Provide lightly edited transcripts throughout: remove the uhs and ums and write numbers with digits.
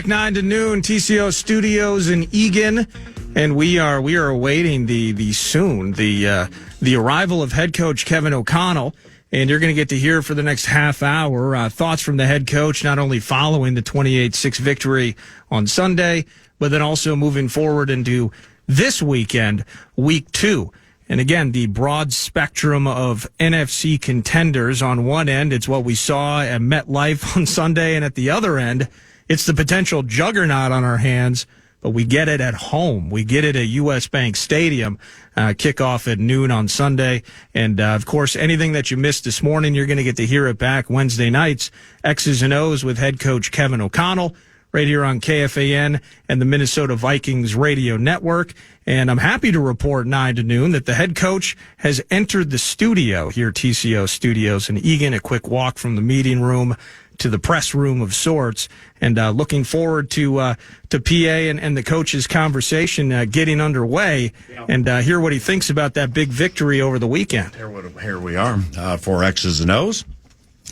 back 9 to noon, TCO Studios in Eagan, and we are awaiting the arrival of head coach Kevin O'Connell, and you're going to get to hear for the next half hour thoughts from the head coach, not only following the 28-6 victory on Sunday, but then also moving forward into this weekend, week 2. And again, the broad spectrum of NFC contenders. On one end, it's what we saw at MetLife on Sunday, and at the other end, it's the potential juggernaut on our hands, but we get it at home. We get it at U.S. Bank Stadium, kickoff at noon on Sunday. And, of course, anything that you missed this morning, you're going to get to hear it back Wednesday nights. X's and O's with head coach Kevin O'Connell, right here on KFAN and the Minnesota Vikings radio network. And I'm happy to report 9 to noon that the head coach has entered the studio here at TCO Studios in Eagan, a quick walk from the meeting room to the press room of sorts. And looking forward to PA and the coach's conversation getting underway and hear what he thinks about that big victory over the weekend. Here we are for X's and O's.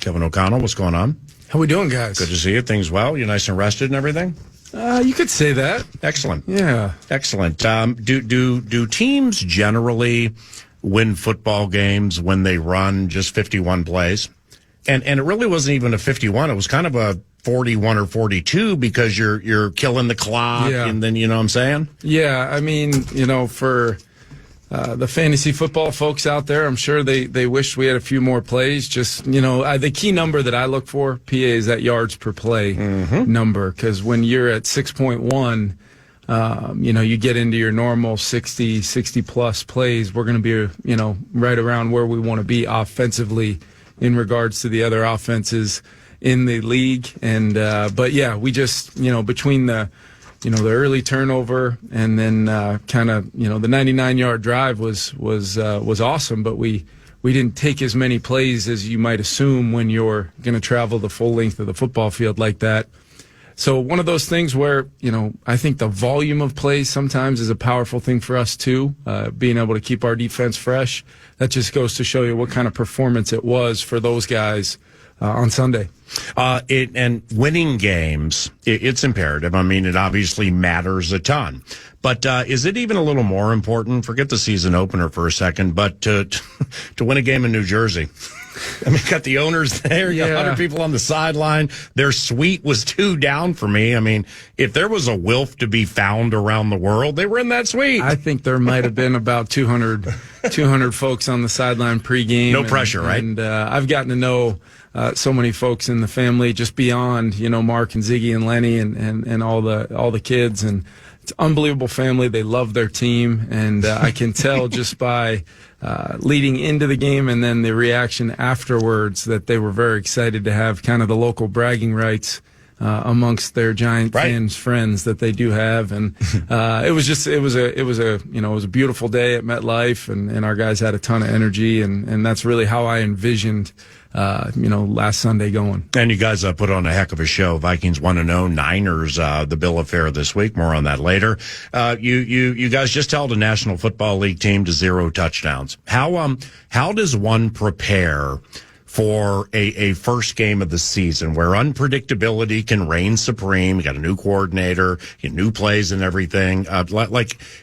Kevin O'Connell, what's going on? How we doing, guys? Good to see you. Things well? You nice and rested and everything? You could say that. Excellent. Yeah. Excellent. Do teams generally win football games when they run just 51 plays? And it really wasn't even a 51. It was kind of a 41 or 42 because you're killing the clock, and then, you know what I'm saying? Yeah, I mean, for the fantasy football folks out there, I'm sure they wish we had a few more plays. Just, the key number that I look for, PA, is that yards per play number. Because when you're at 6.1, you get into your normal 60-plus plays, we're going to be, right around where we want to be offensively in regards to the other offenses in the league. And but yeah, we just, between the early turnover and then the 99-yard drive was awesome, but we didn't take as many plays as you might assume when you're going to travel the full length of the football field like that. So one of those things where, I think the volume of plays sometimes is a powerful thing for us too, being able to keep our defense fresh. That just goes to show you what kind of performance it was for those guys on Sunday. And winning games, it's imperative. I mean, it obviously matters a ton. But is it even a little more important? Forget the season opener for a second, but to win a game in New Jersey. I mean, got the owners there, you got 100 people on the sideline. Their suite was 2 down for me. I mean, if there was a Wilf to be found around the world, they were in that suite. I think there might have been about 200 folks on the sideline pregame. No pressure, right? And I've gotten to know so many folks in the family just beyond, Mark and Ziggy and Lenny and all the kids. And it's an unbelievable family. They love their team. And I can tell just by leading into the game and then the reaction afterwards that they were very excited to have kind of the local bragging rights amongst their Giant fans, friends that they do have. And it was a beautiful day at MetLife, and our guys had a ton of energy, and that's really how I envisioned last Sunday going. And you guys put on a heck of a show. Vikings 1-0, Niners, the bill of fare this week. More on that later. You guys just held a National Football League team to 0 touchdowns. How does one prepare for a first game of the season where unpredictability can reign supreme? You got a new coordinator, you new plays and everything.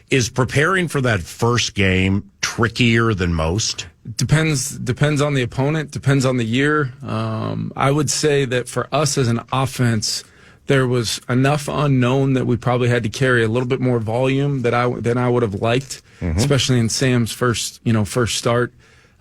Is preparing for that first game trickier than most? Depends on the opponent, depends on the year. I would say that for us as an offense, there was enough unknown that we probably had to carry a little bit more volume than I would have liked, especially in Sam's first start.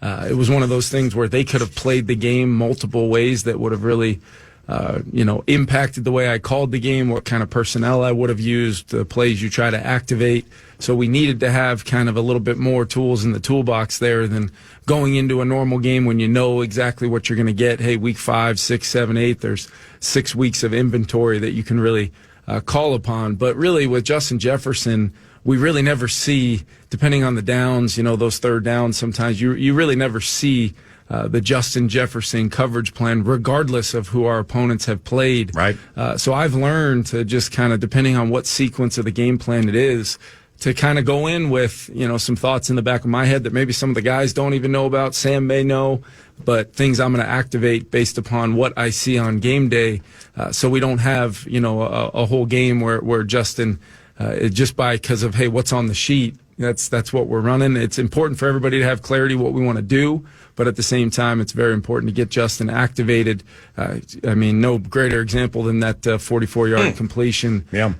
It was one of those things where they could have played the game multiple ways that would have really, impacted the way I called the game, what kind of personnel I would have used, the plays you try to activate. So we needed to have kind of a little bit more tools in the toolbox there than going into a normal game when you know exactly what you're going to get. Hey, week 5, 6, 7, 8, there's 6 weeks of inventory that you can really call upon. But really with Justin Jefferson, we really never see, depending on the downs, those third downs, sometimes you really never see the Justin Jefferson coverage plan, regardless of who our opponents have played. Right. So I've learned to just kind of, depending on what sequence of the game plan it is, to kind of go in with, some thoughts in the back of my head that maybe some of the guys don't even know about. Sam may know, but things I'm going to activate based upon what I see on game day. So we don't have, a whole game where Justin, just because of, hey, what's on the sheet, that's what we're running. It's important for everybody to have clarity what we want to do, but at the same time, it's very important to get Justin activated. No greater example than that 44-yard completion. Yeah.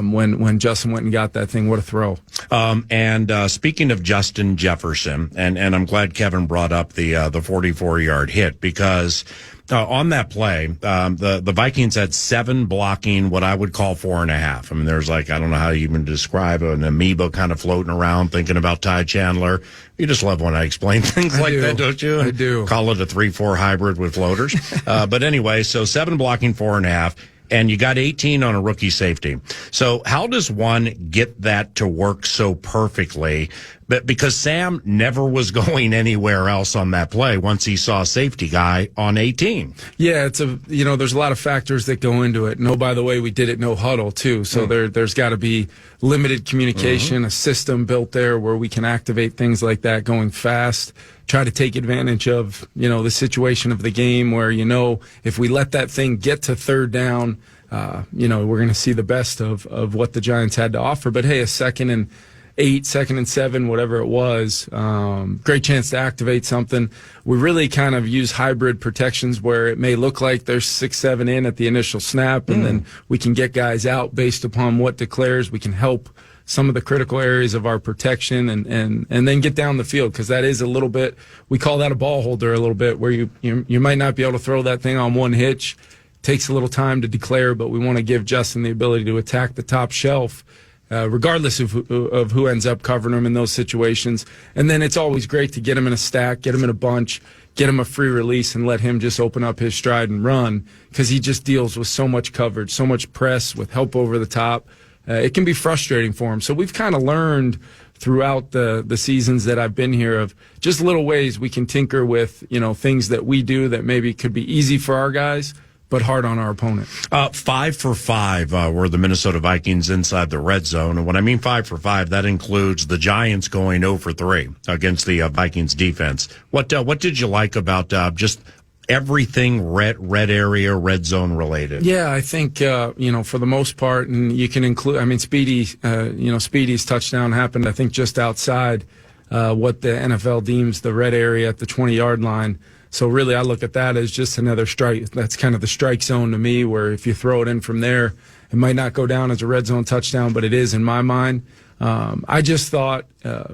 When Justin went and got that thing, what a throw. And speaking of Justin Jefferson, and I'm glad Kevin brought up the 44-yard hit, because on that play, the Vikings had 7 blocking what I would call 4.5. I mean, there's I don't know how you even describe an amoeba kind of floating around thinking about Ty Chandler. You just love when I explain things that, don't you? I do. Call it a 3-4 hybrid with floaters. But anyway, so 7 blocking 4.5. And you got 18 on a rookie safety. So how does one get that to work so perfectly? But because Sam never was going anywhere else on that play once he saw a safety guy on 18. Yeah, there's a lot of factors that go into it. No, by the way, we did it no huddle too. So there's got to be limited communication, a system built there where we can activate things like that going fast. Try to take advantage of, the situation of the game where, if we let that thing get to third down, we're going to see the best of what the Giants had to offer. But hey, a 2nd and 8, 2nd and 7, whatever it was, great chance to activate something. We really kind of use hybrid protections where it may look like there's 6, 7 in at the initial snap, and then we can get guys out based upon what declares. We can help some of the critical areas of our protection and then get down the field, because that is a little bit, we call that a ball holder a little bit, where you might not be able to throw that thing on one hitch. Takes a little time to declare, but we want to give Justin the ability to attack the top shelf, regardless of who ends up covering him in those situations. And then it's always great to get him in a stack, get him in a bunch, get him a free release, and let him just open up his stride and run, because he just deals with so much coverage, so much press with help over the top. It can be frustrating for him. So we've kind of learned throughout the seasons that I've been here of just little ways we can tinker with, things that we do that maybe could be easy for our guys, but hard on our opponent. 5 for 5 were the Minnesota Vikings inside the red zone. And when I mean 5 for 5, that includes the Giants going 0 for 3 against the Vikings defense. What did you like about just everything red area, red zone related? Yeah, I think, for the most part, and you can include, Speedy's touchdown happened, I think, just outside what the NFL deems the red area at the 20-yard line. So really, I look at that as just another strike. That's kind of the strike zone to me, where if you throw it in from there, it might not go down as a red zone touchdown, but it is in my mind. I just thought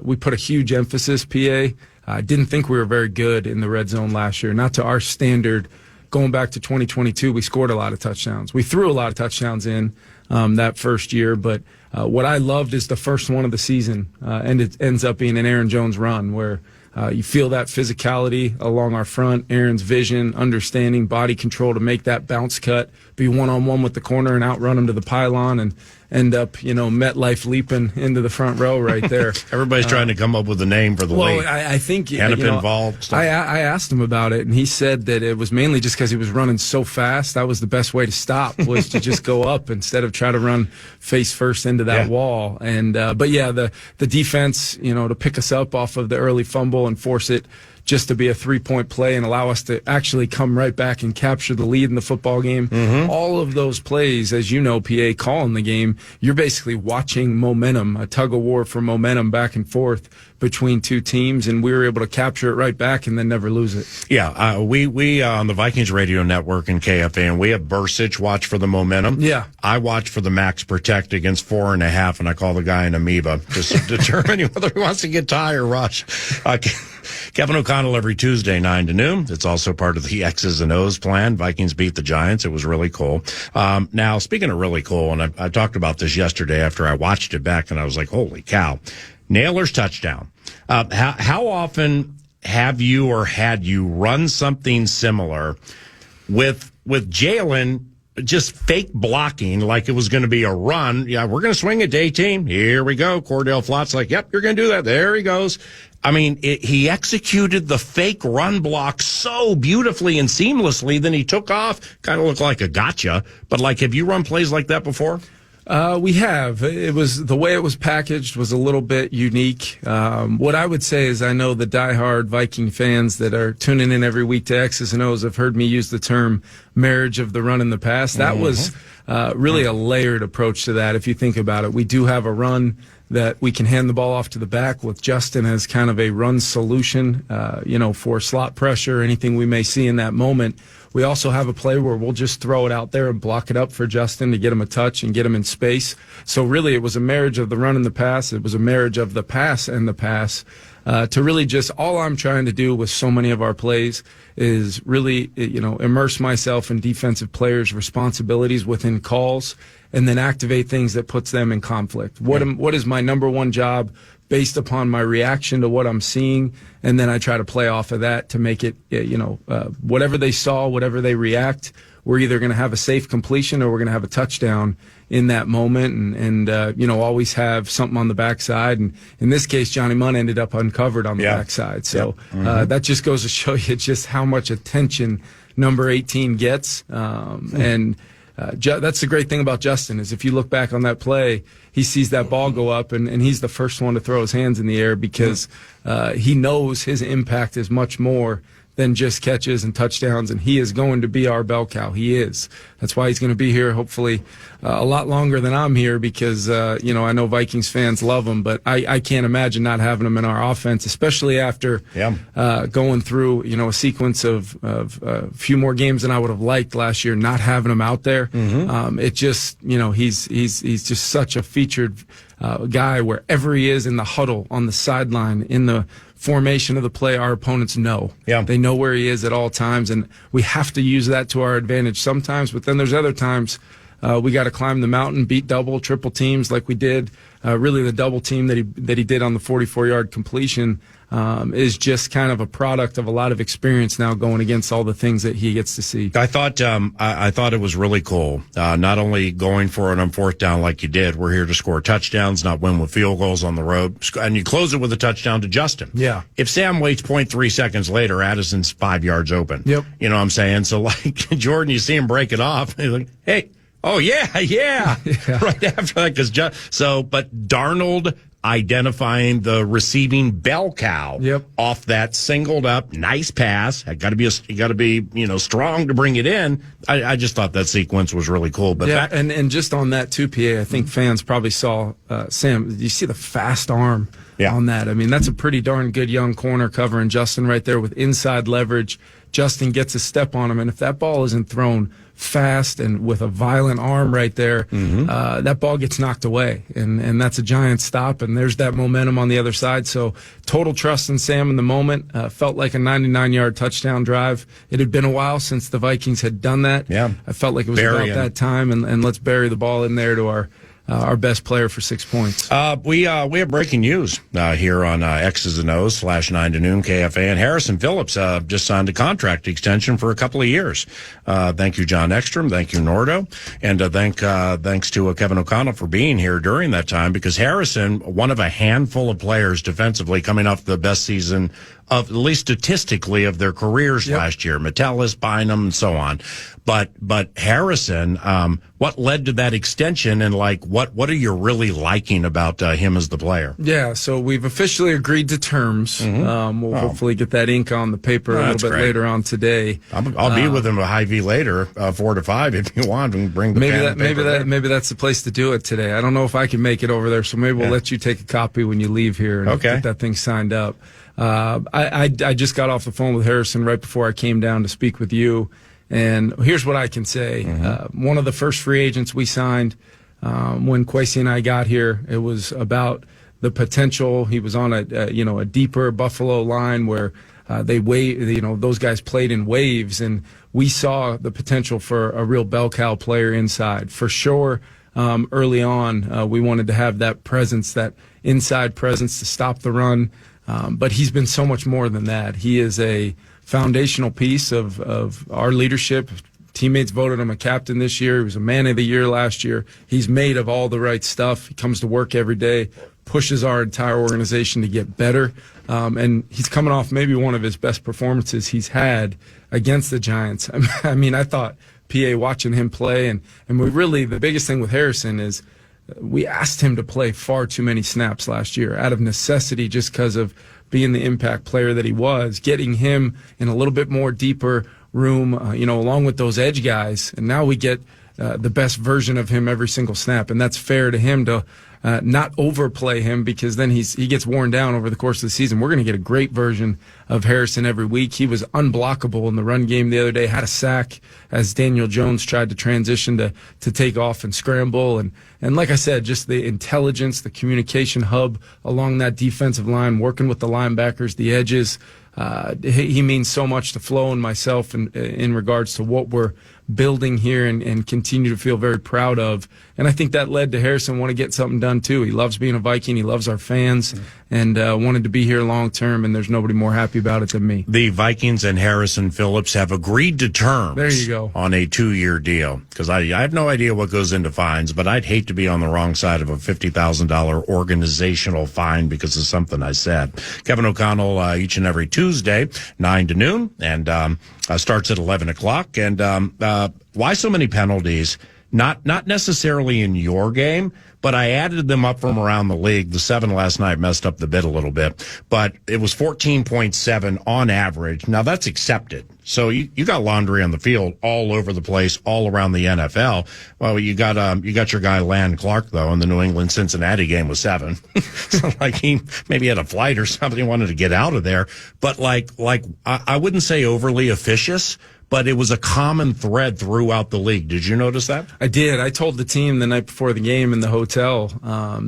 we put a huge emphasis, PA. I didn't think we were very good in the red zone last year. Not to our standard. Going back to 2022, we scored a lot of touchdowns. We threw a lot of touchdowns in that first year, but what I loved is the first one of the season, and it ends up being an Aaron Jones run where you feel that physicality along our front, Aaron's vision, understanding, body control to make that bounce cut, be one-on-one with the corner and outrun him to the pylon and end up, MetLife leaping into the front row right there. Everybody's trying to come up with a name for the leap. Well, I think involved. I asked him about it, and he said that it was mainly just because he was running so fast. That was the best way to stop, was to just go up instead of try to run face first into that wall. And but yeah, the defense, to pick us up off of the early fumble and force it just to be a 3-point play and allow us to actually come right back and capture the lead in the football game. All of those plays, as you know, PA, calling the game, you're basically watching momentum, a tug of war for momentum back and forth between two teams, and we were able to capture it right back and then never lose it. Yeah, we on the Vikings radio network and KFAN, we have Bursich watch for the momentum. Yeah. I watch for the max protect against 4.5, and I call the guy an amoeba just to determine whether he wants to get tie or rush. Kevin O'Connell every Tuesday, 9 to noon. It's also part of the X's and O's plan. Vikings beat the Giants. It was really cool. Now, speaking of really cool, and I talked about this yesterday after I watched it back, and I was like, holy cow. Naylor's touchdown. How often have you or had you run something similar with Jalen just fake blocking like it was going to be a run? Yeah, we're going to swing it to 18. Here we go. Cordell Flott's like, yep, you're going to do that. There he goes. I mean, he executed the fake run block so beautifully and seamlessly. Then he took off. Kind of looked like a gotcha. But, have you run plays like that before? We have. It was the way it was packaged was a little bit unique. What I would say is I know the diehard Viking fans that are tuning in every week to X's and O's have heard me use the term marriage of the run and the pass. That was really a layered approach to that. If you think about it, we do have a run that we can hand the ball off to the back with Justin as kind of a run solution, for slot pressure, anything we may see in that moment. We also have a play where we'll just throw it out there and block it up for Justin to get him a touch and get him in space. So really it was a marriage of the run and the pass. It was a marriage of the pass and the pass. To really just all I'm trying to do with so many of our plays is really, immerse myself in defensive players' responsibilities within calls and then activate things that puts them in conflict. What is my number one job based upon my reaction to what I'm seeing, and then I try to play off of that to make it, whatever they saw, whatever they react, we're either going to have a safe completion or we're going to have a touchdown in that moment, and always have something on the backside. And in this case, Johnny Munn ended up uncovered on the backside. So that just goes to show you just how much attention number 18 gets. That's the great thing about Justin is if you look back on that play, he sees that ball go up and he's the first one to throw his hands in the air because he knows his impact is much more than just catches and touchdowns, and he is going to be our bell cow. He is. That's why he's going to be here hopefully a lot longer than I'm here because, I know Vikings fans love him, but I can't imagine not having him in our offense, especially after going through, a sequence of a few more games than I would have liked last year, not having him out there. It just, he's just such a featured guy wherever he is in the huddle, on the sideline, in the formation of the play, our opponents know. They know where he is at all times, and we have to use that to our advantage sometimes, but then there's other times we got to climb the mountain, beat double, triple teams like we did. Really the double team that he did on the 44-yard completion is just kind of a product of a lot of experience now going against all the things that he gets to see. I thought it was really cool. Not only going for it on fourth down like you did. We're here to score touchdowns, not win with field goals on the road. And you close it with a touchdown to Justin. Yeah. If Sam waits 0.3 seconds later, Addison's 5 yards open. Yep. You know what I'm saying? So like Jordan, you see him break it off. And you're like, hey. Oh, yeah. Right after that. But Darnold identifying the receiving bell cow off that singled up, nice pass. You got to be, strong to bring it in. I just thought that sequence was really cool. But and just on that too, PA, I think fans probably saw Sam. You see the fast arm on that. I mean, that's a pretty darn good young corner covering Justin right there with inside leverage. Justin gets a step on him, and if that ball isn't thrown fast and with a violent arm right there, that ball gets knocked away, and that's a giant stop, and there's that momentum on the other side. So total trust in Sam in the moment. Felt like a 99-yard touchdown drive. It had been a while since the Vikings had done that. I felt like it was about that time, and let's bury the ball in there to our best player for 6 points. We have breaking news here on X's and O's /9 to noon KFAN. Harrison Phillips just signed a contract extension for a couple of years. Thank you, John Ekstrom. Thank you, Nordo. And thanks to Kevin O'Connell for being here during that time, because Harrison, one of a handful of players defensively coming off the best season of, at least statistically, of their careers last year. Metellus, Bynum, and so on. But Harrison, what led to that extension, and what are you really liking about him as the player? Yeah, so we've officially agreed to terms. We'll hopefully get that ink on the paper a little bit later on today. I'll be with him at Hy-Vee later, 4 to 5 if you want. And bring the maybe that's the place to do it today. I don't know if I can make it over there, so maybe we'll let you take a copy when you leave here and get that thing signed up. I just got off the phone with Harrison right before I came down to speak with you. And here's what I can say. One of the first free agents we signed when Kwesi and I got here, it was about the potential. He was on a deeper Buffalo line where those guys played in waves, and we saw the potential for a real bell cow player inside. For sure, early on, we wanted to have that presence, that inside presence to stop the run. But he's been so much more than that. He is a foundational piece of our leadership. Teammates voted him a captain this year. He was a man of the year last year. He's made of all the right stuff. He comes to work every day, pushes our entire organization to get better. And he's coming off maybe one of his best performances he's had against the Giants. I mean, I thought, PA, watching him play, and we really, the biggest thing with Harrison is we asked him to play far too many snaps last year out of necessity, just because of being the impact player that he was, getting him in a little bit more deeper room, along with those edge guys. And now we get the best version of him every single snap. And that's fair to him to not overplay him, because then he gets worn down over the course of the season. We're going to get a great version of Harrison every week. He was unblockable in the run game the other day, had a sack as Daniel Jones tried to transition to take off and scramble. And like I said, just the intelligence, the communication hub along that defensive line, working with the linebackers, the edges. He means so much to Flo and myself in regards to what we're building here and continue to feel very proud of. And I think that led to Harrison want to get something done too. He loves being a Viking. He loves our fans and wanted to be here long term. And there's nobody more happy about it than me. The Vikings and Harrison Phillips have agreed to terms. There you go. On a 2-year deal. Because I have no idea what goes into fines, but I'd hate to be on the wrong side of a $50,000 organizational fine because of something I said. Kevin O'Connell each and every Tuesday, 9 to noon, and starts at 11 o'clock. And why so many penalties? Not necessarily in your game, but I added them up from around the league. The 7 last night messed up the bid a little bit, but it was 14.7 on average. Now that's accepted. So you got laundry on the field all over the place, all around the NFL. Well, you got your guy Land Clark though in the New England Cincinnati game was 7. So like he maybe had a flight or something, he wanted to get out of there. But like I wouldn't say overly officious, but it was a common thread throughout the league. Did you notice that? I did. I told the team the night before the game in the hotel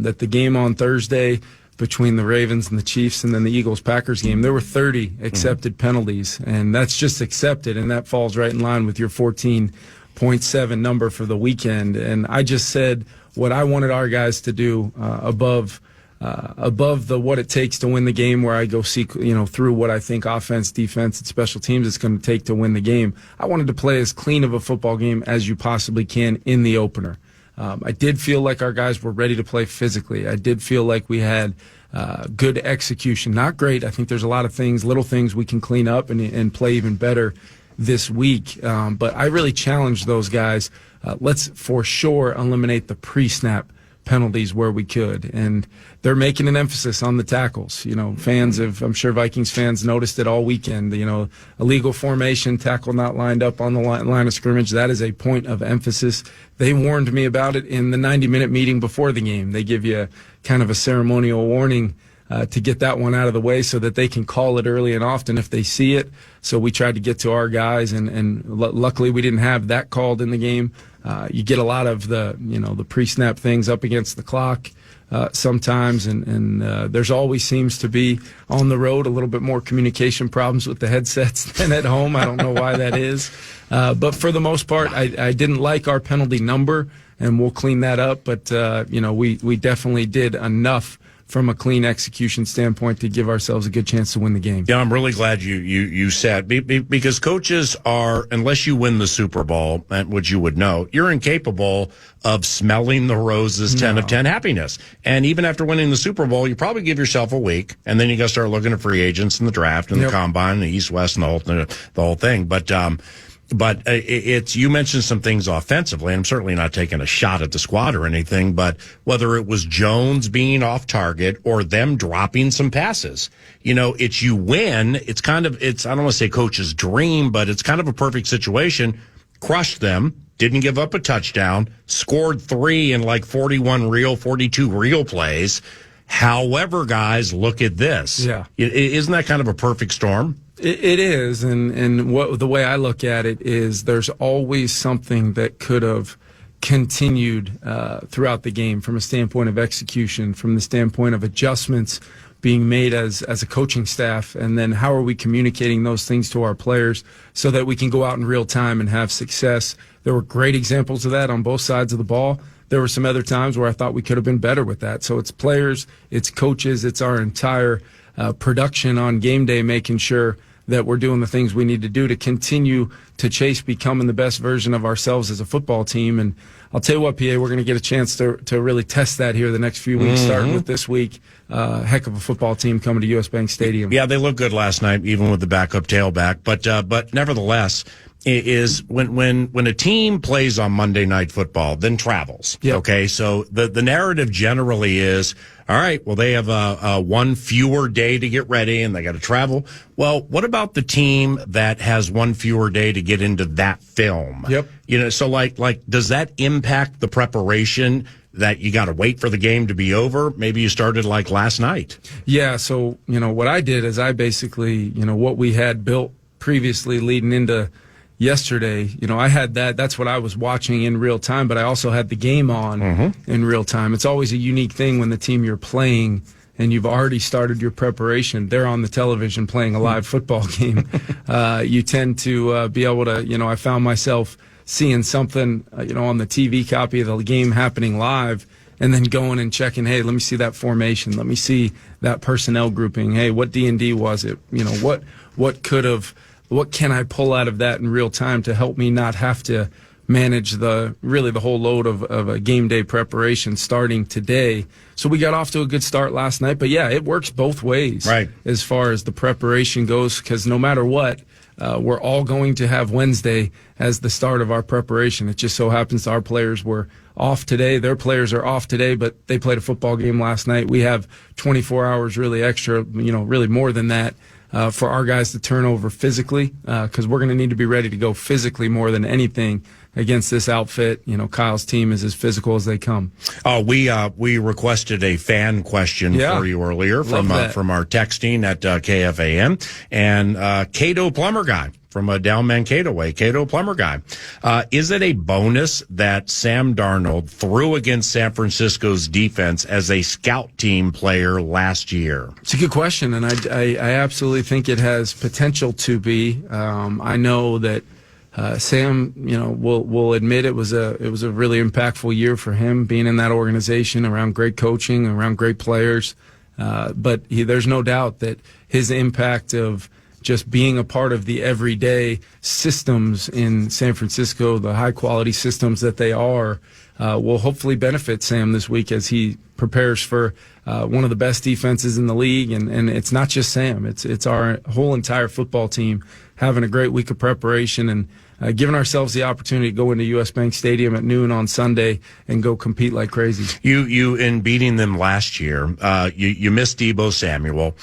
that the game on Thursday between the Ravens and the Chiefs and then the Eagles-Packers game, there were 30 accepted penalties, and that's just accepted, and that falls right in line with your 14.7 number for the weekend. And I just said what I wanted our guys to do above the what it takes to win the game, where I go see, through what I think offense, defense, and special teams it's going to take to win the game. I wanted to play as clean of a football game as you possibly can in the opener. I did feel like our guys were ready to play physically. I did feel like we had good execution. Not great. I think there's a lot of things, little things we can clean up and play even better this week. But I really challenged those guys. Let's for sure eliminate the pre-snap penalties where we could, and they're making an emphasis on the tackles. I'm sure Vikings fans noticed it all weekend. Illegal formation, tackle not lined up on the line of scrimmage. That is a point of emphasis. They warned me about it in the 90-minute meeting before the game. They give you kind of a ceremonial warning to get that one out of the way so that they can call it early and often if they see it. So we tried to get to our guys, and luckily we didn't have that called in the game. You get a lot of the pre-snap things up against the clock sometimes, and there's always seems to be on the road a little bit more communication problems with the headsets than at home. I don't know why that is. But for the most part, I didn't like our penalty number, and we'll clean that up. But, we definitely did enough from a clean execution standpoint to give ourselves a good chance to win the game. Yeah, I'm really glad you said, because coaches are, unless you win the Super Bowl, which you would know, you're incapable of smelling the roses 10 of 10 happiness. And even after winning the Super Bowl, you probably give yourself a week, and then you got to start looking at free agents and the draft and the combine and the East West and the whole thing. But it's, you mentioned some things offensively, and I'm certainly not taking a shot at the squad or anything, but whether it was Jones being off target or them dropping some passes, it's you win. It's I don't want to say coach's dream, but it's kind of a perfect situation. Crushed them, didn't give up a touchdown, scored 3 in like 42 real plays. However, guys, look at this. Yeah. Isn't that kind of a perfect storm? It is, and the way I look at it is there's always something that could have continued throughout the game from a standpoint of execution, from the standpoint of adjustments being made as a coaching staff, and then how are we communicating those things to our players so that we can go out in real time and have success. There were great examples of that on both sides of the ball. There were some other times where I thought we could have been better with that. So it's players, it's coaches, it's our entire production on game day, making sure that we're doing the things we need to do to continue to chase becoming the best version of ourselves as a football team. And I'll tell you what, PA, we're going to get a chance to really test that here the next few weeks, starting with this week. Heck of a football team coming to U.S. Bank Stadium. Yeah, they looked good last night, even with the backup tailback. But nevertheless, is when a team plays on Monday Night Football, then travels. Yep. Okay, so the narrative generally is, all right, well, they have a one fewer day to get ready and they got to travel. Well, what about the team that has one fewer day to get into that film? Yep. So like does that impact the preparation that you got to wait for the game to be over? Maybe you started like last night. Yeah. So, what I did is I basically, what we had built previously leading into yesterday, I had that's what I was watching in real time, but I also had the game on in real time. It's always a unique thing when the team you're playing and you've already started your preparation, they're on the television playing a live football game. You tend to be able to, I found myself seeing something, on the TV copy of the game happening live, and then going and checking, hey, let me see that formation. Let me see that personnel grouping. Hey, what D&D was it? What can I pull out of that in real time to help me not have to manage the whole load of a game day preparation starting today. So we got off to a good start last night, but yeah, it works both ways, right, as far as the preparation goes, because no matter what, we're all going to have Wednesday as the start of our preparation. It just so happens our players were off today. Their players are off today, but they played a football game last night. We have 24 hours really extra, really more than that, for our guys to turn over physically, because we're going to need to be ready to go physically more than anything against this outfit. Kyle's team is as physical as they come. We requested a fan question for you earlier from our texting at KFAN, and Cato Plumber Guy from down Mankato way. Cato Plumber Guy. Is it a bonus that Sam Darnold threw against San Francisco's defense as a scout team player last year? It's a good question, and I absolutely think it has potential to be. I know that Sam, will admit it was a really impactful year for him being in that organization around great coaching, around great players. But there's no doubt that his impact of just being a part of the everyday systems in San Francisco, the high quality systems that they are, will hopefully benefit Sam this week as he prepares for one of the best defenses in the league. And it's not just Sam, it's our whole entire football team having a great week of preparation and giving ourselves the opportunity to go into U.S. Bank Stadium at noon on Sunday and go compete like crazy. You in beating them last year, you missed Deebo Samuel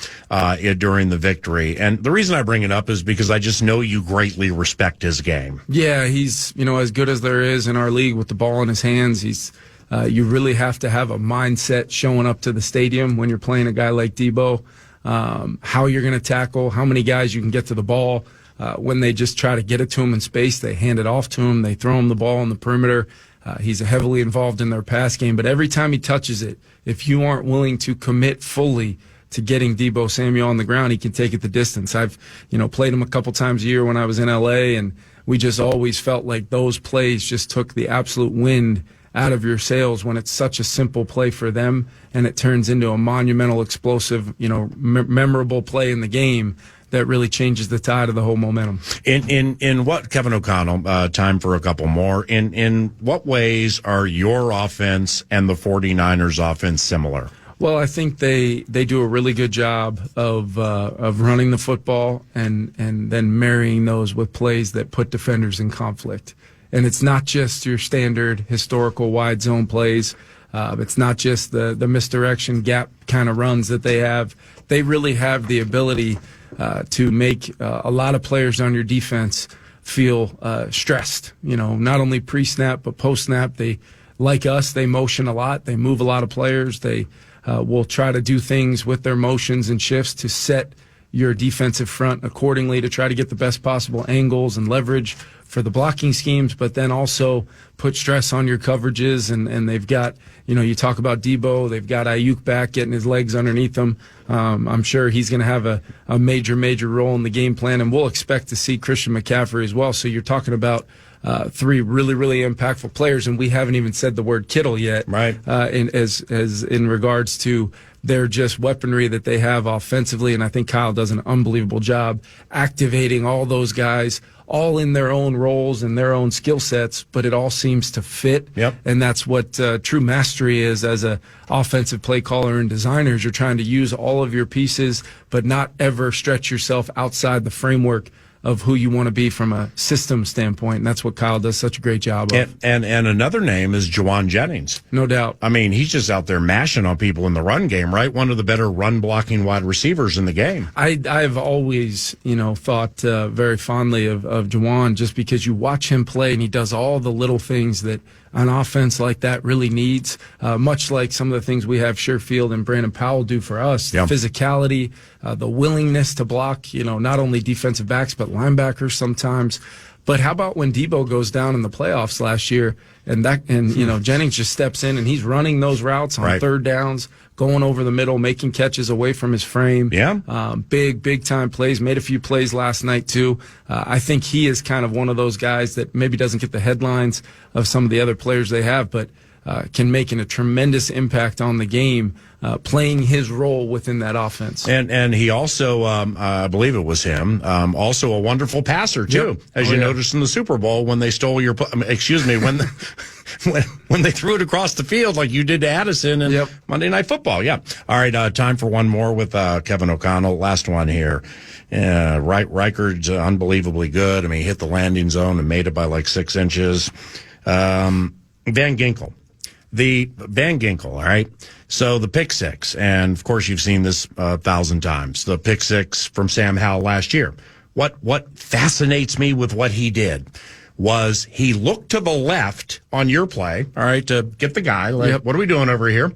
during the victory. And the reason I bring it up is because I just know you greatly respect his game. Yeah, he's, as good as there is in our league with the ball in his hands. He's you really have to have a mindset showing up to the stadium when you're playing a guy like Deebo, how you're going to tackle, how many guys you can get to the ball. When they just try to get it to him in space, they hand it off to him. They throw him the ball on the perimeter. He's heavily involved in their pass game. But every time he touches it, if you aren't willing to commit fully to getting Deebo Samuel on the ground, he can take it the distance. I've, played him a couple times a year when I was in L.A., and we just always felt like those plays just took the absolute wind out of your sails when it's such a simple play for them, and it turns into a monumental, explosive, memorable play in the game that really changes the tide of the whole momentum. In what, Kevin O'Connell, time for a couple more, in what ways are your offense and the 49ers offense similar? Well, I think they do a really good job of running the football and then marrying those with plays that put defenders in conflict. And it's not just your standard historical wide zone plays. It's not just the misdirection gap kind of runs that they have. They really have the ability to make a lot of players on your defense feel stressed. Not only pre-snap but post-snap. They, like us, they motion a lot. They move a lot of players. They will try to do things with their motions and shifts to set your defensive front accordingly to try to get the best possible angles and leverage for the blocking schemes, but then also put stress on your coverages. And they've got, you talk about Deebo, they've got Ayuk back getting his legs underneath him. I'm sure he's going to have a major role in the game plan, and we'll expect to see Christian McCaffrey as well. So you're talking about three really impactful players, and we haven't even said the word Kittle yet. Right. In regards to their just weaponry that they have offensively, and I think Kyle does an unbelievable job activating all those guys, all in their own roles and their own skill sets, but it all seems to fit. Yep. And that's what true mastery is as a offensive play caller and designers. You're trying to use all of your pieces, but not ever stretch yourself outside the framework of who you want to be from a system standpoint. And that's what Kyle does such a great job of. And another name is Juwan Jennings. No doubt. I mean, he's just out there mashing on people in the run game, right? One of the better run blocking wide receivers in the game. I've always, thought very fondly of Juwan, just because you watch him play and he does all the little things that an offense like that really needs, much like some of the things we have Sherfield and Brandon Powell do for us. Yeah. The physicality, the willingness to block, not only defensive backs, but linebackers sometimes. But how about when Debo goes down in the playoffs last year and Jennings just steps in and he's running those routes on third downs, going over the middle, making catches away from his frame. Yeah. Big time plays. Made a few plays last night too. I think he is kind of one of those guys that maybe doesn't get the headlines of some of the other players they have, but can make a tremendous impact on the game, playing his role within that offense. And he also, I believe it was him, also a wonderful passer too, as you noticed in the Super Bowl when they stole your, when they threw it across the field like you did to Addison in Monday Night Football. Yeah. All right. Time for one more with Kevin O'Connell. Last one here. Reichard's unbelievably good. I mean, he hit the landing zone and made it by like 6 inches. Van Ginkel. The Van Ginkel, all right? So the pick six, and of course you've seen this 1,000 times, the pick six from Sam Howell last year. What fascinates me with what he did was he looked to the left on your play, all right, to get the guy, like, what are we doing over here?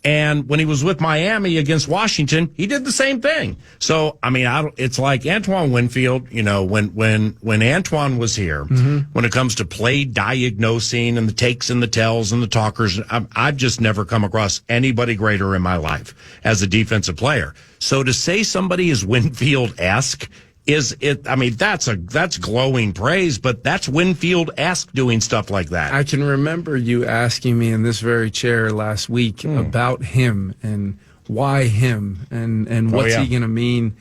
And when he was with Miami against Washington, he did the same thing. So, I mean, it's like Antoine Winfield, when Antoine was here, when it comes to play diagnosing and the takes and the tells and the talkers, I've just never come across anybody greater in my life as a defensive player. So to say somebody is Winfield-esque, that's glowing praise, but that's Winfield-esque doing stuff like that. I can remember you asking me in this very chair last week about him and why him and what's he going to mean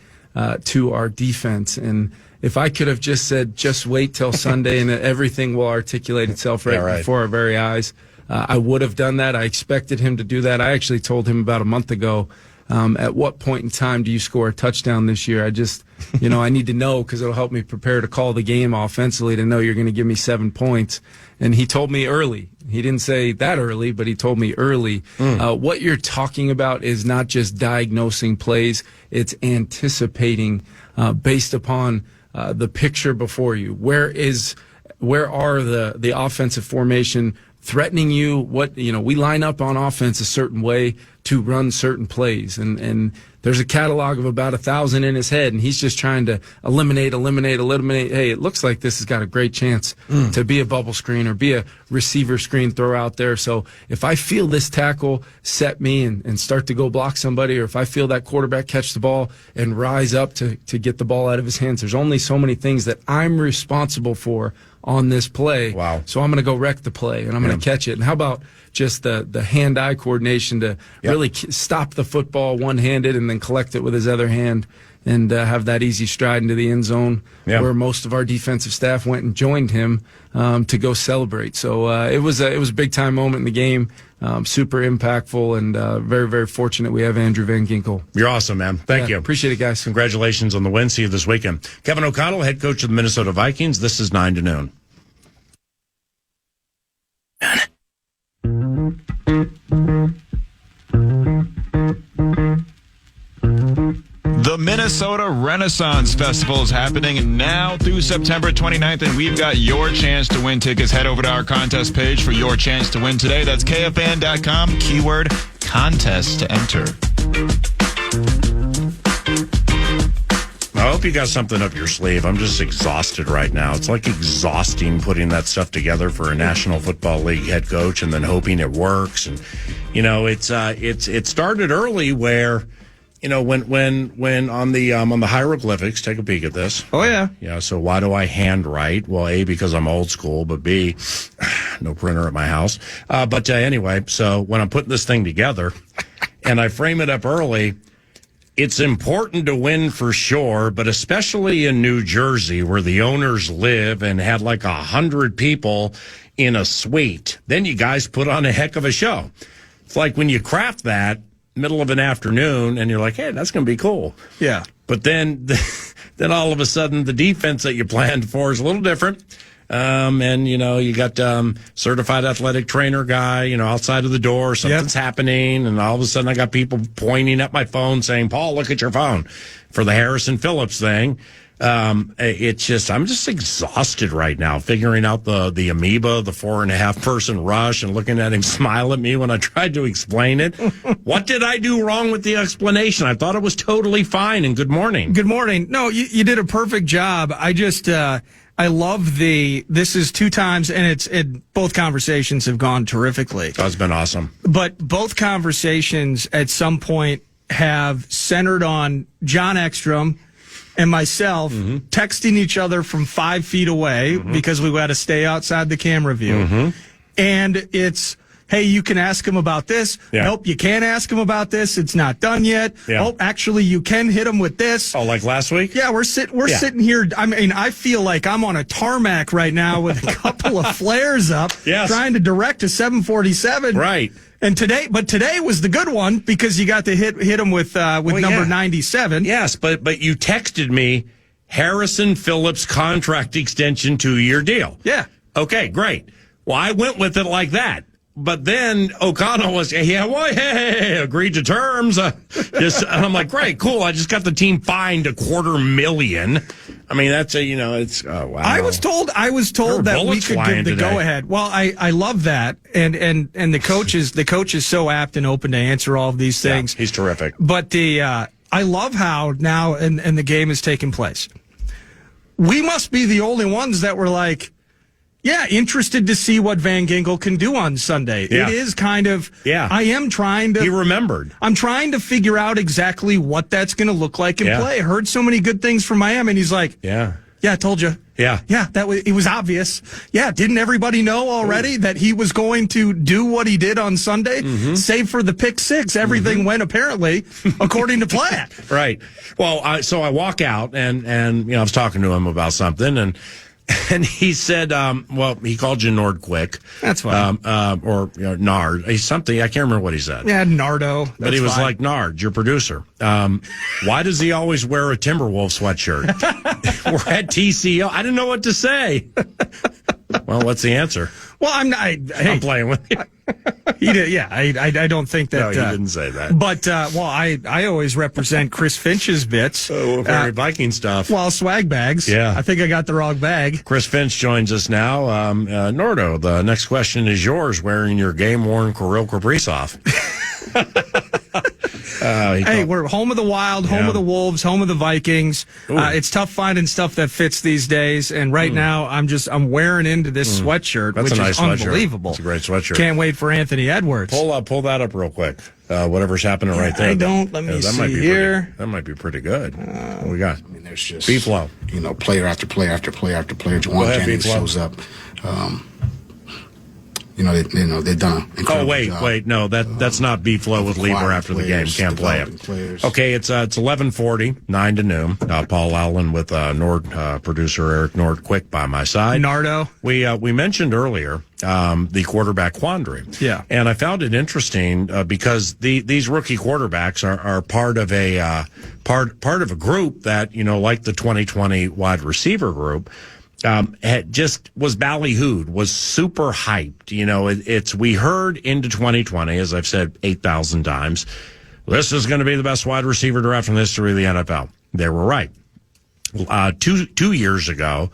to our defense. And if I could have just said, just wait till Sunday and everything will articulate itself right before our very eyes, I would have done that. I expected him to do that. I actually told him about a month ago, at what point in time do you score a touchdown this year? I just, I need to know because it'll help me prepare to call the game offensively to know you're going to give me 7 points. And he told me early. He didn't say that early, but he told me early. What you're talking about is not just diagnosing plays. It's anticipating based upon the picture before you. Where are the offensive formation threatening you? We line up on offense a certain way to run certain plays, and there's a catalog of about 1,000 in his head, and he's just trying to eliminate. Hey, it looks like this has got a great chance to be a bubble screen or be a receiver screen throw out there. So if I feel this tackle set me and start to go block somebody, or if I feel that quarterback catch the ball and rise up to get the ball out of his hands, there's only so many things that I'm responsible for on this play. Wow. So I'm going to go wreck the play, and I'm going to catch it. And how about just the hand-eye coordination to really stop the football one-handed and then collect it with his other hand and have that easy stride into the end zone where most of our defensive staff went and joined him to go celebrate. So it was a big-time moment in the game, super impactful, and very, very fortunate we have Andrew Van Ginkel. You're awesome, man. Thank you. Appreciate it, guys. Congratulations on the win. See you this weekend. Kevin O'Connell, head coach of the Minnesota Vikings. This is 9 to noon. The Minnesota Renaissance Festival is happening now through September 29th, and we've got your chance to win tickets. Head over to our contest page for your chance to win today. That's KFAN.com, keyword contest to enter. I hope you got something up your sleeve. I'm just exhausted right now. It's like exhausting putting that stuff together for a National Football League head coach and then hoping it works. And, it started early where, when on the hieroglyphics, take a peek at this. Oh, yeah. Yeah. So why do I handwrite? Well, A, because I'm old school, but B, no printer at my house. But anyway, so when I'm putting this thing together and I frame it up early, it's important to win for sure, but especially in New Jersey where the owners live and had like 100 people in a suite. Then you guys put on a heck of a show. It's like when you craft that middle of an afternoon and you're like, hey, that's going to be cool. Yeah. But then all of a sudden, the defense that you planned for is a little different. And, you got certified athletic trainer guy, outside of the door. Something's happening. And all of a sudden, I got people pointing at my phone saying, Paul, look at your phone for the Harrison Phillips thing. I'm just exhausted right now figuring out the amoeba, the 4.5 person rush, and looking at him smile at me when I tried to explain it. What did I do wrong with the explanation? I thought it was totally fine. And good morning. Good morning. No, you did a perfect job. I love this is 2 times, and both conversations have gone terrifically. That's been awesome. But both conversations at some point have centered on John Ekstrom and myself texting each other from 5 feet away because we got to stay outside the camera view. And it's, hey, you can ask him about this. Yeah. Nope, you can't ask him about this. It's not done yet. Yeah. Oh, actually, you can hit him with this. Oh, like last week? Yeah, we're sitting here. I mean, I feel like I'm on a tarmac right now with a couple of flares up, trying to direct a 747. Right. And today was the good one because you got to hit him with number 97. Yes, but you texted me Harrison Phillips contract extension 2-year deal. Yeah. Okay, great. Well, I went with it like that. But then O'Connell was, hey, agreed to terms. And I'm like, great, cool. I just got the team fined $250,000. I mean, that's it's, oh, wow. I was told that we could give the go ahead. Well, I love that. And the coach is so apt and open to answer all of these things. Yeah, he's terrific. But I love how now, and the game is taking place. We must be the only ones that were like, yeah, interested to see what Van Ginkel can do on Sunday. Yeah. It is kind of, I am trying to. He remembered. I'm trying to figure out exactly what that's going to look like in play. Heard so many good things from Miami, and he's like, yeah, I told you. Yeah. Yeah, it was obvious. Yeah, didn't everybody know already that he was going to do what he did on Sunday? Save for the pick 6, everything went apparently according to plan. Right. Well, so I walk out, and I was talking to him about something, and he said, he called you Nordquick. That's fine. Or Nard. He's something. I can't remember what he said. Yeah, Nardo. But he was like, Nard, your producer. Why does he always wear a Timberwolf sweatshirt? We're at TCO. I didn't know what to say. Well, what's the answer? Well, I'm playing with you. He did, yeah. I don't think that. No, he didn't say that. But I always represent Chris Finch's bits. Very Viking stuff. Well, swag bags. Yeah. I think I got the wrong bag. Chris Finch joins us now. Nordo, the next question is yours. Wearing your game-worn Kirill Kaprizov. Hey, we're home of the Wild, home of the Wolves, home of the Vikings. It's tough finding stuff that fits these days, and right now I'm wearing into this sweatshirt, That's which a nice is unbelievable. It's a great sweatshirt. Can't wait for Anthony Edwards. Pull that up real quick. Whatever's happening right there. Let me see here. That might be pretty good. What we got? I mean, there's just B-Flow. Player after player after player after player. Juwan Jennings shows up. They've done an incredible job. Wait, no, that's not B-Flow with Lieber after the game. Can't play it. Players. Okay, it's 11:40, 9 to noon. Paul Allen with Nord producer Eric Nordquick by my side. Nardo. We mentioned earlier the quarterback quandary. Yeah, and I found it interesting because these rookie quarterbacks are part of a part of a group that like the 2020 wide receiver group. Just was ballyhooed, was super hyped. We heard into 2020, as I've said 8,000 times, this is going to be the best wide receiver draft in the history of the NFL. They were right. 2 years ago,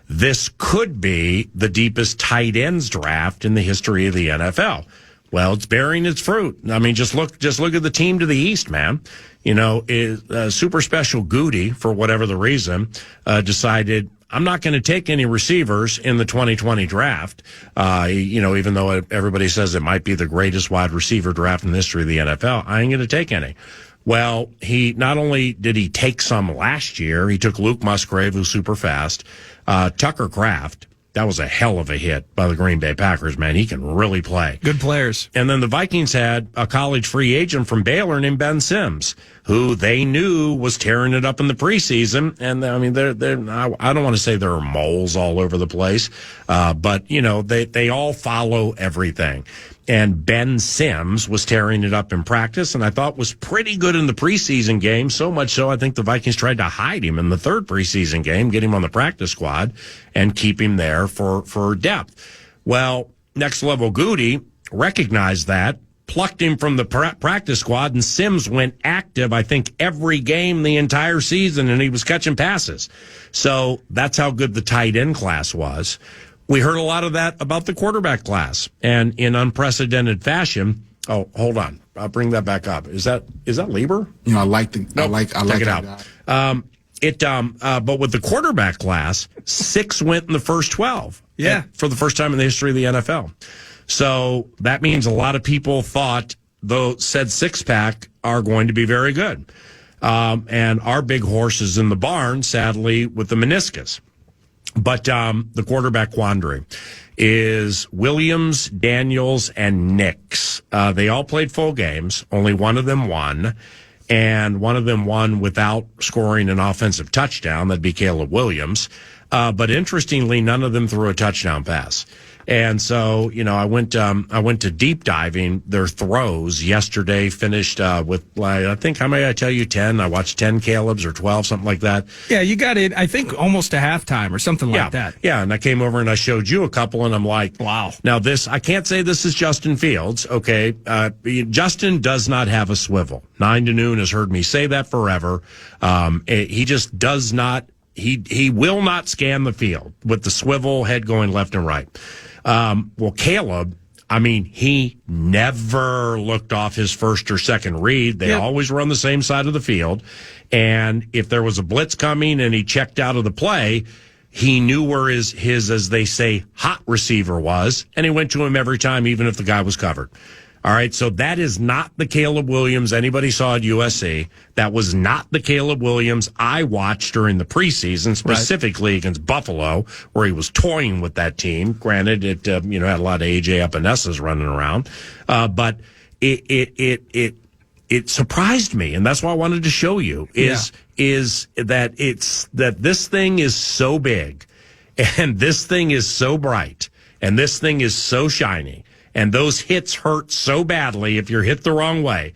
this could be the deepest tight ends draft in the history of the NFL. Well, it's bearing its fruit. I mean, just look at the team to the east, man. Super special Goody, for whatever the reason, decided, I'm not going to take any receivers in the 2020 draft, even though everybody says it might be the greatest wide receiver draft in the history of the NFL. I ain't going to take any. Well, he not only did he take some last year, he took Luke Musgrave, who's super fast, Tucker Kraft. That was a hell of a hit by the Green Bay Packers, man. He can really play. Good players. And then the Vikings had a college free agent from Baylor named Ben Sims, who they knew was tearing it up in the preseason. And I mean, I don't want to say there are moles all over the place, but they all follow everything. And Ben Sims was tearing it up in practice, and I thought was pretty good in the preseason game, so much so I think the Vikings tried to hide him in the third preseason game, get him on the practice squad, and keep him there for depth. Well, Next Level Goody recognized that, plucked him from the practice squad, and Sims went active, I think, every game the entire season, and he was catching passes. So that's how good the tight end class was. We heard a lot of that about the quarterback class, and in unprecedented fashion. Oh, hold on, I'll bring that back up. Is that Lieber? You know, I like the. Nope. I like it that out. guy. But with the quarterback class, 6 went in the first 12. Yeah, for the first time in the history of the NFL. So that means a lot of people thought said 6-pack are going to be very good. And our big horse is in the barn, sadly, with the meniscus. But the quarterback quandary is Williams, Daniels, and Nix. They all played full games. Only one of them won. And one of them won without scoring an offensive touchdown. That'd be Caleb Williams. But interestingly, none of them threw a touchdown pass. And so, you know, I went to deep diving their throws yesterday, finished with, I think, how many I tell you, 10? I watched 10 Caleb's or 12, something like that. Yeah, you got it, I think, almost to halftime or something like that. Yeah, and I came over and I showed you a couple, and I'm like, wow. Now this, I can't say this is Justin Fields, okay? Justin does not have a swivel. 9 to Noon has heard me say that forever. He just does not, he will not scan the field with the swivel head going left and right. Well, Caleb, I mean, he never looked off his first or second read. They always were on the same side of the field. And if there was a blitz coming and he checked out of the play, he knew where his, as they say, hot receiver was, and he went to him every time, even if the guy was covered. All right, so that is not the Caleb Williams anybody saw at USC. That was not the Caleb Williams I watched during the preseason, specifically against Buffalo, where he was toying with that team. Granted, it had a lot of AJ Epinezas running around, but it surprised me, and that's why I wanted to show you is that this thing is so big, and this thing is so bright, and this thing is so shiny. And those hits hurt so badly if you're hit the wrong way.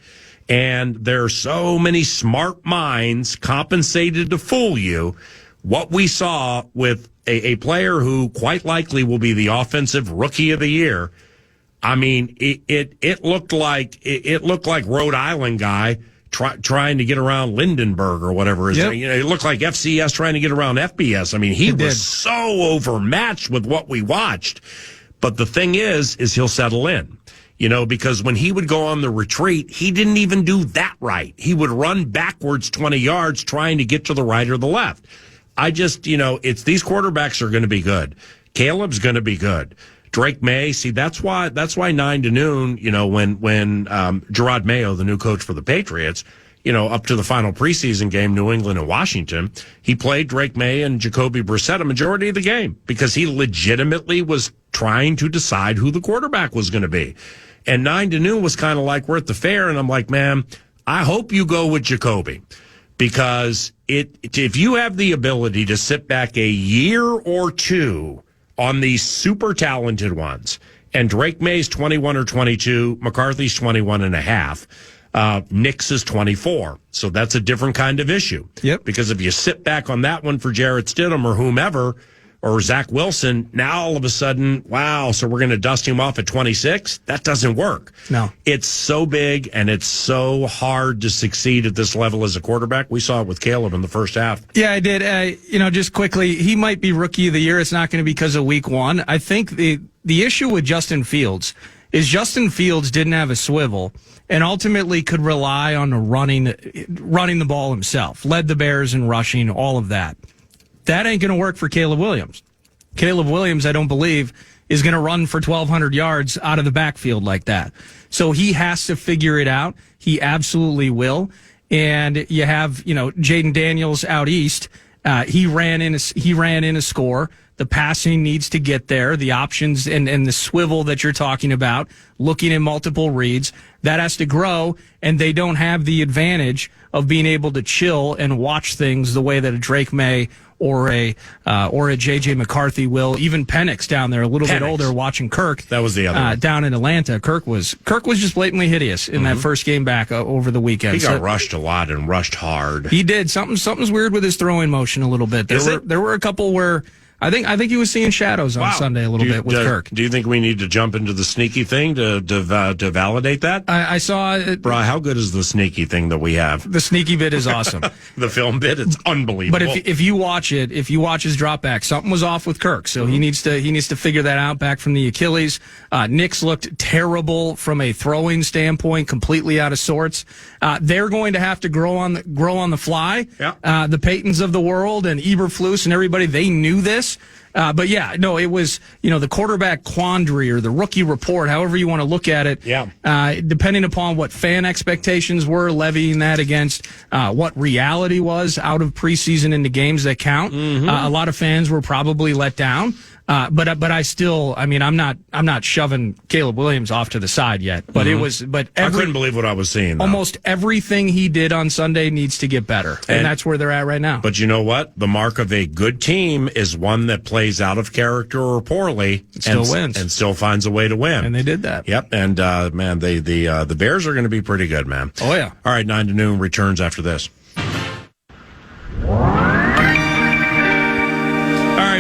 And there are so many smart minds compensated to fool you. What we saw with a player who quite likely will be the offensive rookie of the year. I mean, it looked like Rhode Island guy trying to get around Lindenberg or whatever. Yep. It looked like FCS trying to get around FBS. I mean, he was so overmatched with what we watched. But the thing is he'll settle in, because when he would go on the retreat, he didn't even do that right. He would run backwards 20 yards trying to get to the right or the left. I just, it's these quarterbacks are going to be good. Caleb's going to be good. Drake May, see, that's why 9 to Noon, when Gerard Mayo, the new coach for the Patriots, up to the final preseason game, New England and Washington, he played Drake May and Jacoby Brissett a majority of the game because he legitimately was trying to decide who the quarterback was going to be. And 9 to Noon was kind of like, we're at the fair, and I'm like, man, I hope you go with Jacoby because if you have the ability to sit back a year or two on these super talented ones, and Drake May's 21 or 22, McCarthy's 21 and a half, Nix is 24. So that's a different kind of issue. Yep. Because if you sit back on that one for Jarrett Stidham or whomever, or Zach Wilson, now all of a sudden, wow, so we're going to dust him off at 26? That doesn't work. No. It's so big and it's so hard to succeed at this level as a quarterback. We saw it with Caleb in the first half. Yeah, I did. Just quickly, he might be rookie of the year. It's not going to be because of week one. I think the issue with Justin Fields is Justin Fields didn't have a swivel and ultimately could rely on running the ball himself, led the Bears in rushing, all of that. That ain't going to work for Caleb Williams. Caleb Williams, I don't believe, is going to run for 1,200 yards out of the backfield like that. So he has to figure it out. He absolutely will. And you have, Jaden Daniels out east. He ran in a score. The passing needs to get there. The options and the swivel that you're talking about, looking at multiple reads, that has to grow, and they don't have the advantage of being able to chill and watch things the way that a Drake May or a J.J. McCarthy will. Even Penix down there, a little bit older, watching Kirk. That was the other one. Down in Atlanta. Kirk was just blatantly hideous in that first game back over the weekend. He got rushed a lot and rushed hard. He did. Something's weird with his throwing motion a little bit. There were a couple where I think he was seeing shadows on Sunday a little bit with Kirk. Do you think we need to jump into the sneaky thing to validate that? I saw it. Bro, how good is the sneaky thing that we have? The sneaky bit is awesome. The film bit, it's unbelievable. But if you watch his drop back, something was off with Kirk. So he needs to figure that out back from the Achilles. Nick's looked terrible from a throwing standpoint, completely out of sorts. They're going to have to grow on the fly. Yeah. The Paytons of the world and Eberflus and everybody, they knew this. But yeah, no, it was, the quarterback quandary or the rookie report, however you want to look at it. Yeah. Depending upon what fan expectations were, levying that against what reality was out of preseason into games that count. A lot of fans were probably let down. But I still, I'm not shoving Caleb Williams off to the side yet. But I couldn't believe what I was seeing. Though. Almost everything he did on Sunday needs to get better, and that's where they're at right now. But you know what? The mark of a good team is one that plays out of character or poorly, wins, and still finds a way to win. And they did that. Yep. And man, the Bears are going to be pretty good, man. Oh yeah. All right, 9 to noon returns after this.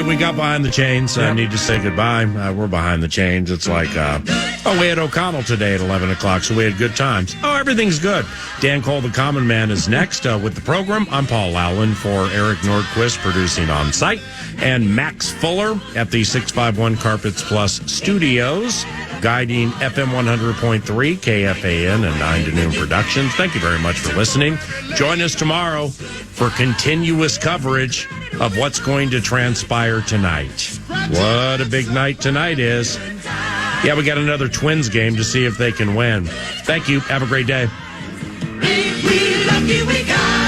We got behind the chains. I need to say goodbye. We're behind the chains. It's like, we had O'Connell today at 11 o'clock, so we had good times. Oh, everything's good. Dan Cole, the Common Man, is next with the program. I'm Paul Allen for Eric Nordquist, producing on site, and Max Fuller at the 651 Carpets Plus Studios, guiding FM 100.3, KFAN, and 9 to noon productions. Thank you very much for listening. Join us tomorrow for continuous coverage of what's going to transpire tonight. What a big night tonight is. Yeah, we got another Twins game to see if they can win. Thank you. Have a great day. We lucky we got